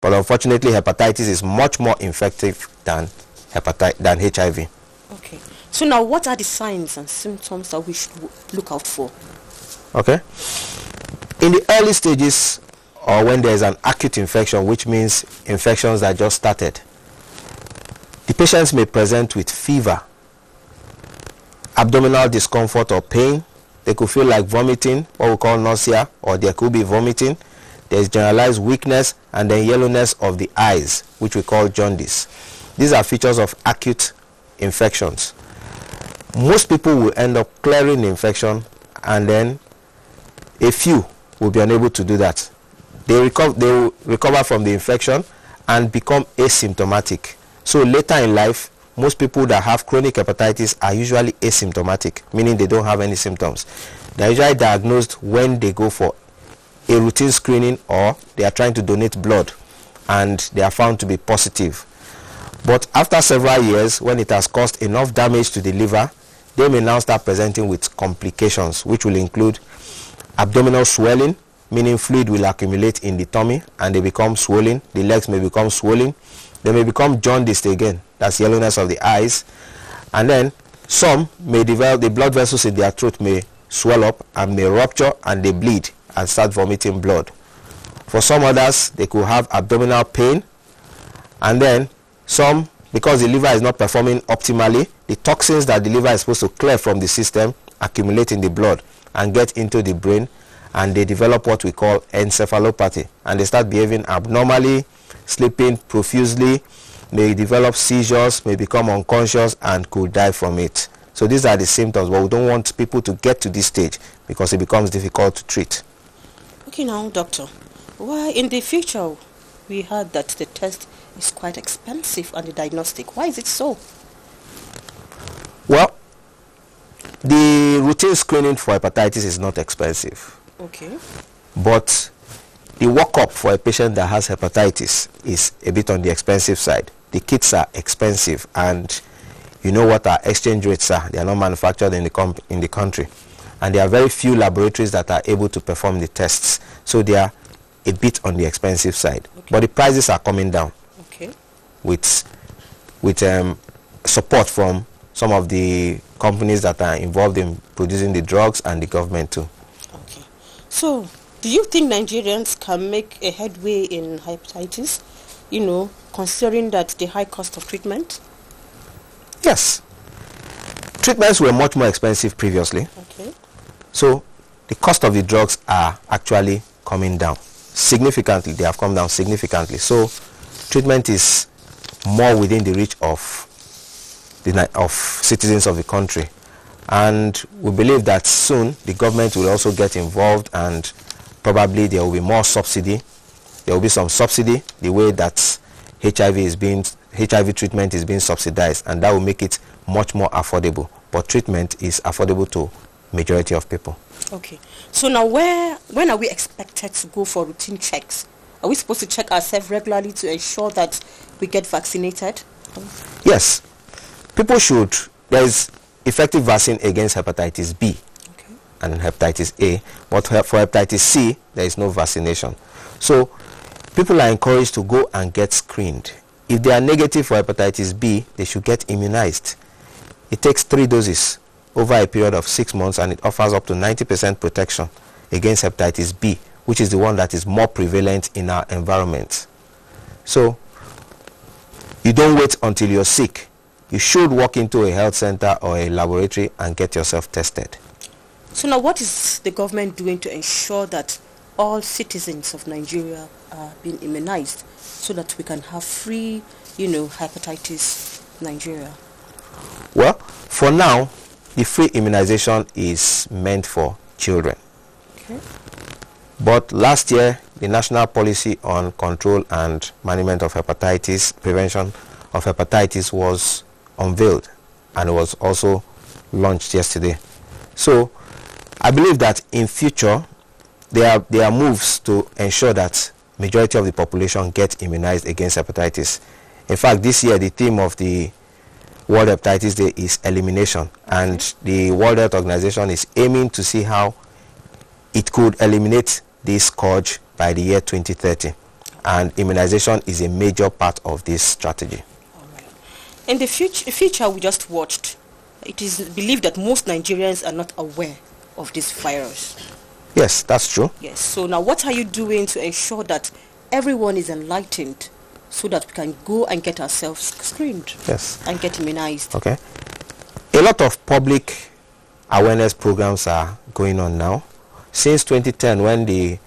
But unfortunately, hepatitis is much more infective than HIV. Okay. So now, what are the signs and symptoms that we should look out for? Okay. In the early stages, or when there is an acute infection, which means infections that just started, the patients may present with fever, abdominal discomfort or pain. They could feel like vomiting, what we call nausea, or there could be vomiting. There is generalized weakness and then yellowness of the eyes, which we call jaundice. These are features of acute infections. Most people will end up clearing the infection, and then a few will be unable to do that. They will recover from the infection and become asymptomatic. So later in life, most people that have chronic hepatitis are usually asymptomatic, meaning they don't have any symptoms. They are usually diagnosed when they go for a routine screening, or they are trying to donate blood and they are found to be positive. But after several years, when it has caused enough damage to the liver, they may now start presenting with complications, which will include abdominal swelling, meaning fluid will accumulate in the tummy and they become swollen. The legs may become swollen. They may become jaundiced again, that's yellowness of the eyes. And then some may develop, the blood vessels in their throat may swell up and may rupture and they bleed and start vomiting blood. For some others, they could have abdominal pain, and then some, because the liver is not performing optimally, the toxins that the liver is supposed to clear from the system accumulate in the blood and get into the brain, and they develop what we call encephalopathy, and they start behaving abnormally, sleeping profusely, may develop seizures, may become unconscious, and could die from it. So these are the symptoms, but we don't want people to get to this stage because it becomes difficult to treat. Okay, now, doctor, why in the future we heard that the test is quite expensive and the diagnostic? Why is it so? Well, the routine screening for hepatitis is not expensive. Okay. But the workup for a patient that has hepatitis is a bit on the expensive side. The kits are expensive, and you know what our exchange rates are. They are not manufactured in the country. And there are very few laboratories that are able to perform the tests. So they are a bit on the expensive side. Okay. But the prices are coming down. Okay. With support from some of the companies that are involved in producing the drugs and the government too. Okay. So, do you think Nigerians can make a headway in hepatitis, considering that the high cost of treatment? Yes. Treatments were much more expensive previously. Okay. So, the cost of the drugs are actually coming down significantly. They have come down significantly. So, treatment is more within the reach of citizens of the country. And we believe that soon the government will also get involved, and probably there will be more subsidy. There will be some subsidy the way that HIV treatment is being subsidized, and that will make it much more affordable. But treatment is affordable to majority of people. Okay. So now when are we expected to go for routine checks? Are we supposed to check ourselves regularly to ensure that we get vaccinated? Yes. People should. There is effective vaccine against hepatitis B, okay, and hepatitis A. But for hepatitis C, there is no vaccination. So people are encouraged to go and get screened. If they are negative for hepatitis B, they should get immunized. It takes 3 doses over a period of 6 months, and it offers up to 90% protection against hepatitis B, which is the one that is more prevalent in our environment. So you don't wait until you're sick. You should walk into a health center or a laboratory and get yourself tested. So now what is the government doing to ensure that all citizens of Nigeria are being immunized so that we can have free, hepatitis in Nigeria? Well, for now, the free immunization is meant for children. Okay. But last year, the National Policy on Control and Management of Hepatitis, Prevention of Hepatitis was unveiled, and it was also launched yesterday. So I believe that in future there are moves to ensure that majority of the population get immunized against hepatitis. In fact, this year the theme of the World Hepatitis Day is elimination, and the World Health Organization is aiming to see how it could eliminate this scourge by the year 2030. and immunization is a major part of this strategy. In the future we just watched, it is believed that most Nigerians are not aware of this virus. Yes, that's true. Yes. So now what are you doing to ensure that everyone is enlightened so that we can go and get ourselves screened? Yes. And get immunized? Okay. A lot of public awareness programs are going on now. Since 2010, when the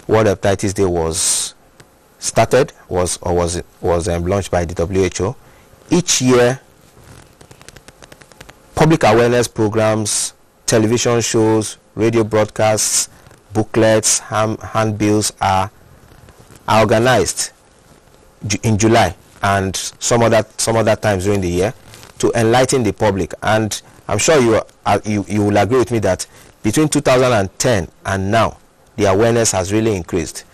World Hepatitis Day was started, was launched by the WHO, each year public awareness programs, television shows, radio broadcasts, booklets, handbills are organized in July and some other times during the year to enlighten the public. And I'm sure you will agree with me that between 2010 and now, the awareness has really increased.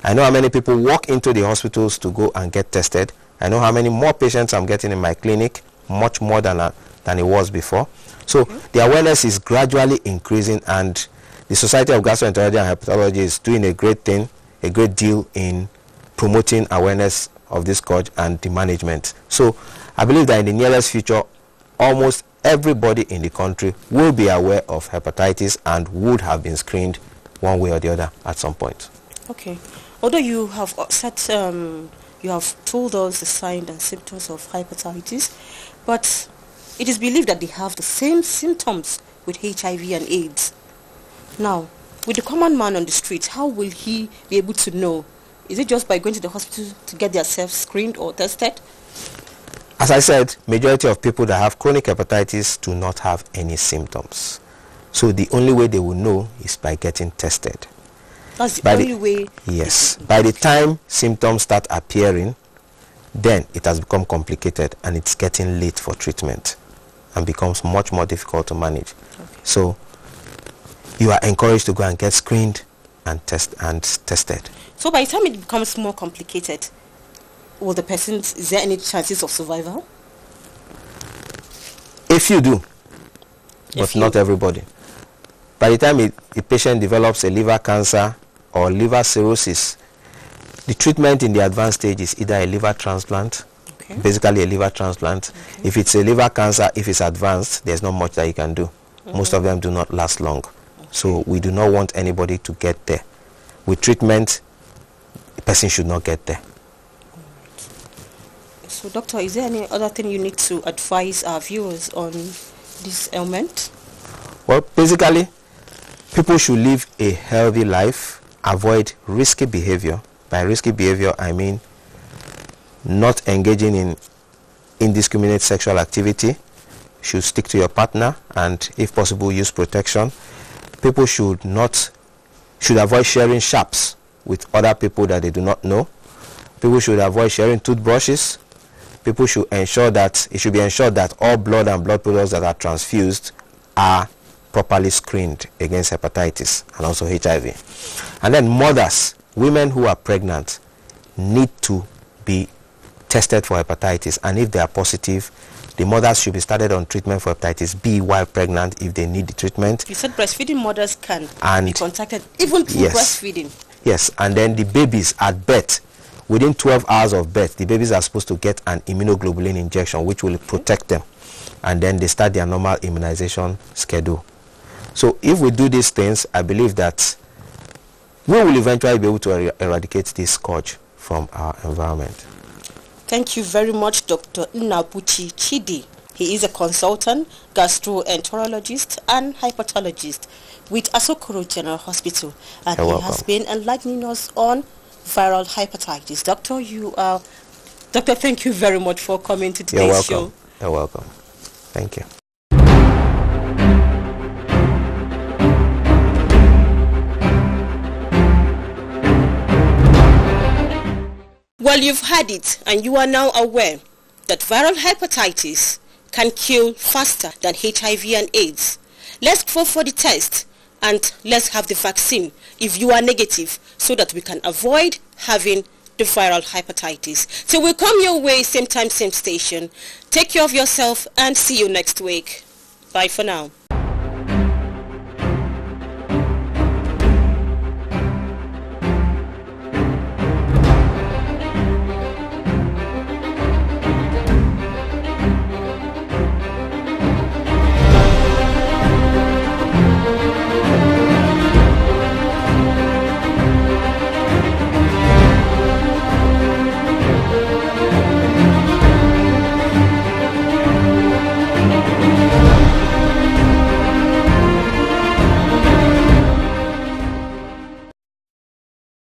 I know how many people walk into the hospitals to go and get tested. I know how many more patients I'm getting in my clinic, much more than it was before. So the awareness is gradually increasing, and the Society of Gastroenterology and Hepatology is doing a great deal in promoting awareness of this scourge and the management. So I believe that in the nearest future, almost everybody in the country will be aware of hepatitis and would have been screened one way or the other at some point. Okay. Although you have said, you have told us the signs and symptoms of hepatitis, but it is believed that they have the same symptoms with HIV and AIDS. Now, with the common man on the street, how will he be able to know? Is it just by going to the hospital to get themselves screened or tested? As I said, majority of people that have chronic hepatitis do not have any symptoms. So the only way they will know is by getting tested. That's the only way? Yes. By the time symptoms start appearing, then it has become complicated and it's getting late for treatment and becomes much more difficult to manage. Okay. So you are encouraged to go and get screened and tested. So by the time it becomes more complicated, will the person, is there any chances of survival? If you do, but not everybody. By the time a patient develops a liver cancer or liver cirrhosis, the treatment in the advanced stage is either a liver transplant, basically a liver transplant. If it's a liver cancer, if it's advanced, there's not much that you can do. Most of them do not last long. So we do not want anybody to get there. With treatment, the person should not get there. So doctor, is there any other thing you need to advise our viewers on this ailment? Well, basically, people should live a healthy life, avoid risky behavior. By risky behavior, I mean not engaging in indiscriminate sexual activity. Should stick to your partner and, if possible, use protection. People should avoid sharing sharps with other people that they do not know. People should avoid sharing toothbrushes. People should ensure that it should be ensured that all blood and blood products that are transfused are properly screened against hepatitis and also HIV. And then mothers, women who are pregnant, need to be tested for hepatitis, and if they are positive, the mothers should be started on treatment for hepatitis B while pregnant if they need the treatment. You said breastfeeding mothers can be contacted even through breastfeeding. Yes, and then the babies at birth, within 12 hours of birth, the babies are supposed to get an immunoglobulin injection which will protect them, and then they start their normal immunization schedule. So if we do these things, I believe that we will eventually be able to eradicate this scourge from our environment. Thank you very much, Dr. Nnabuchi Chidi. He is a consultant, gastroenterologist and hepatologist with Asokoro General Hospital, and he has been enlightening us on viral hepatitis. Doctor, thank you very much for coming to today's show. You're welcome. Thank you. Well, you've heard it, and you are now aware that viral hepatitis can kill faster than HIV and AIDS. Let's go for the test and let's have the vaccine if you are negative, so that we can avoid having the viral hepatitis. So we'll come your way, same time, same station. Take care of yourself and see you next week. Bye for now.